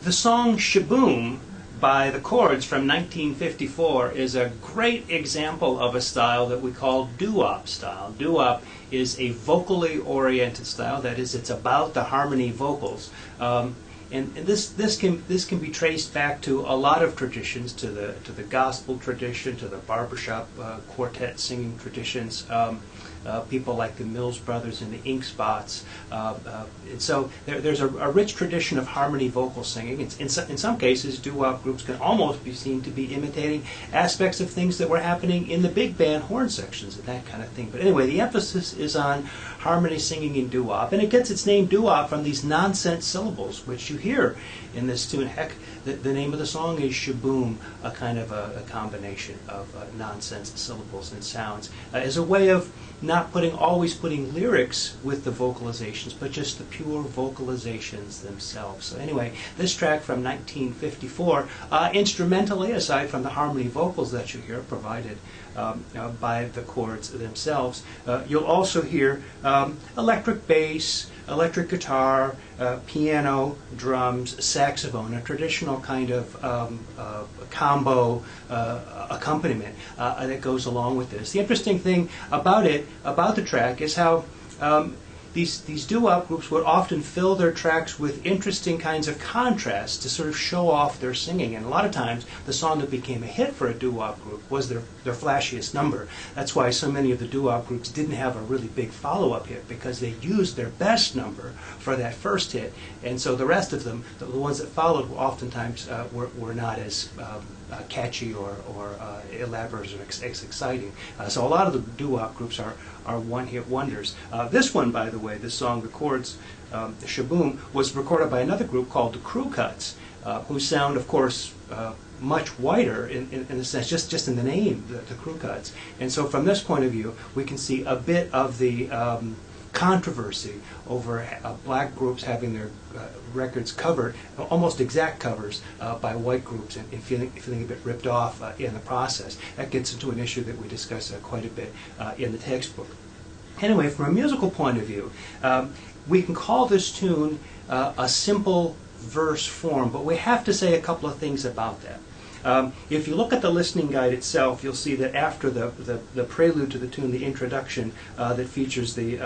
The song Shaboom by the Chords from 1954 is a great example of a style that we call doo-wop style. Doo-wop is a vocally oriented style, that is, it's about the harmony vocals. And this can be traced back to a lot of traditions, to the gospel tradition, to the barbershop quartet singing traditions. People like the Mills Brothers and the Ink Spots. And so there's a rich tradition of harmony vocal singing. In some cases, doo-wop groups can almost be seen to be imitating aspects of things that were happening in the big band horn sections and that kind of thing. But anyway, the emphasis is on harmony singing in doo-wop, and it gets its name doo-wop from these nonsense syllables, which you hear in this tune. Heck, the name of the song is Shaboom, a kind of a combination of nonsense syllables and sounds, as a way of not always putting lyrics with the vocalizations, but just the pure vocalizations themselves. So anyway, this track from 1954, instrumentally, aside from the harmony vocals that you hear provided by the Chords themselves, you'll also hear electric bass, electric guitar, piano, drums, saxophone, a traditional kind of combo accompaniment that goes along with this. The interesting thing about the track, is how these doo-wop groups would often fill their tracks with interesting kinds of contrasts to sort of show off their singing. And a lot of times, the song that became a hit for a doo-wop group was their flashiest number. That's why so many of the doo-wop groups didn't have a really big follow-up hit, because they used their best number for that first hit. And so the rest of them, the ones that followed, oftentimes were not as catchy or elaborate or exciting. So a lot of the doo-wop groups are one-hit wonders. This one, by the way, this song, the Chords, Shaboom, was recorded by another group called the Crew Cuts, whose sound, of course, much whiter in the sense, just in the name, the Crew Cuts. And so from this point of view, we can see a bit of the controversy over black groups having their records covered, almost exact covers, by white groups, and feeling a bit ripped off in the process. That gets into an issue that we discuss quite a bit in the textbook. Anyway, from a musical point of view, we can call this tune a simple verse form, but we have to say a couple of things about that. If you look at the listening guide itself, you'll see that after the prelude to the tune, the introduction that features the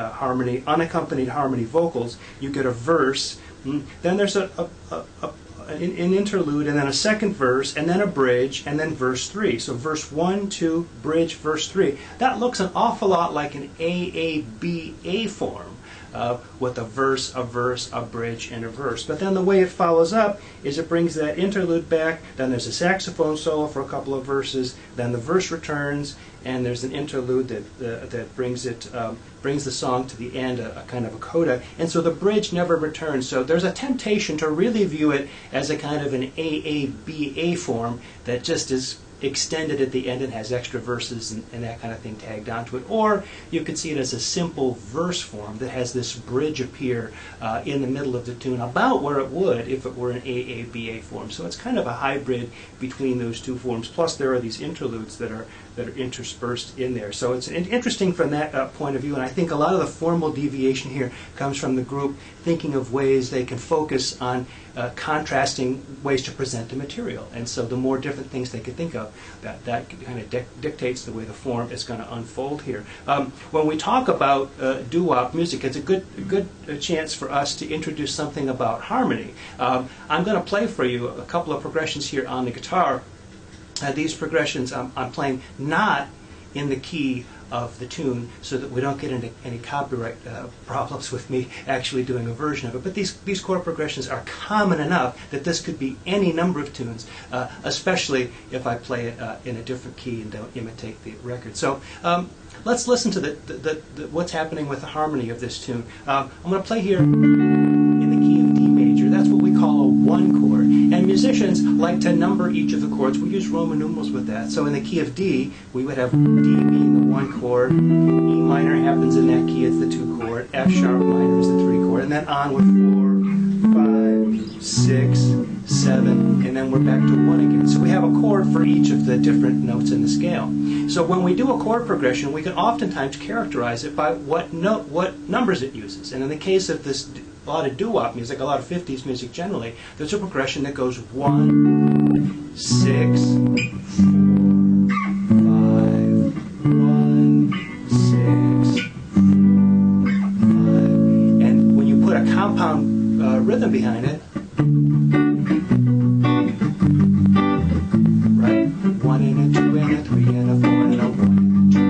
unaccompanied harmony vocals, you get a verse. Then there's an interlude, and then a second verse, and then a bridge, and then verse 3. So verse 1, 2, bridge, verse 3. That looks an awful lot like an AABA form, with a verse, a bridge, and a verse. But then the way it follows up is it brings that interlude back, then there's a saxophone solo for a couple of verses, then the verse returns, and there's an interlude that brings the song to the end, a kind of a coda, and so the bridge never returns. So there's a temptation to really view it as a kind of an AABA form that just is extended at the end and has extra verses and that kind of thing tagged onto it. Or you could see it as a simple verse form that has this bridge appear in the middle of the tune, about where it would if it were an AABA form. So it's kind of a hybrid between those two forms. Plus there are these interludes that are interspersed in there. So it's interesting from that point of view, and I think a lot of the formal deviation here comes from the group thinking of ways they can focus on contrasting ways to present the material. And so the more different things they could think of, that kind of dictates the way the form is going to unfold here. When we talk about doo-wop music, it's a good chance for us to introduce something about harmony. I'm going to play for you a couple of progressions here on the guitar. These progressions I'm playing not in the key of the tune, so that we don't get into any copyright problems with me actually doing a version of it. But these chord progressions are common enough that this could be any number of tunes, especially if I play it in a different key and don't imitate the record. So let's listen to what's happening with the harmony of this tune. I'm going to play here in the key of D major. That's what we call a 1 chord. And musicians like to number each of the chords. We use Roman numerals with that. So in the key of D, we would have D being the 1 chord. E minor happens in that key, it's the 2 chord. F sharp minor is the 3 chord. And then on with 4, 5, 6, 7, and then we're back to 1 again. So we have a chord for each of the different notes in the scale. So when we do a chord progression, we can oftentimes characterize it by what numbers it uses. And in the case of this lot of doo-wop music, a lot of 50s music generally, there's a progression that goes 1, 6, 4, 5, 1, 6, 4, 5. And when you put a compound rhythm behind it, right? 1 and a 2 and a 3 and a 4 and a 1 and a 2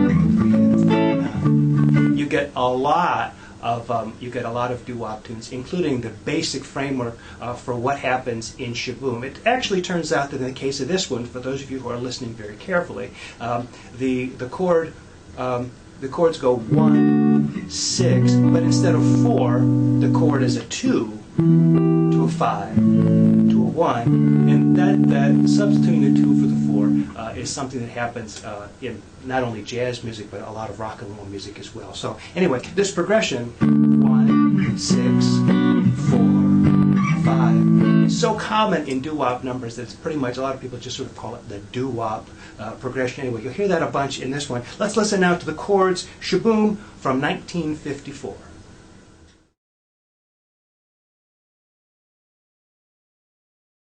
and a 3 and a 4 and a... You get a lot of doo-wop tunes, including the basic framework for what happens in shaboom. It actually turns out that in the case of this one, for those of you who are listening very carefully, the chords go 1, 6, but instead of 4, the chord is a 2 to a 5 to a 1, and that substituting the 2 for the 4 is something that happens in not only jazz music but a lot of rock and roll music as well. So anyway, this progression 1, 6, 4, 5 is so common in doo-wop numbers that it's pretty much, a lot of people just sort of call it the doo-wop progression. Anyway, you'll hear that a bunch in this one. Let's listen now to the Chords shaboom from 1954.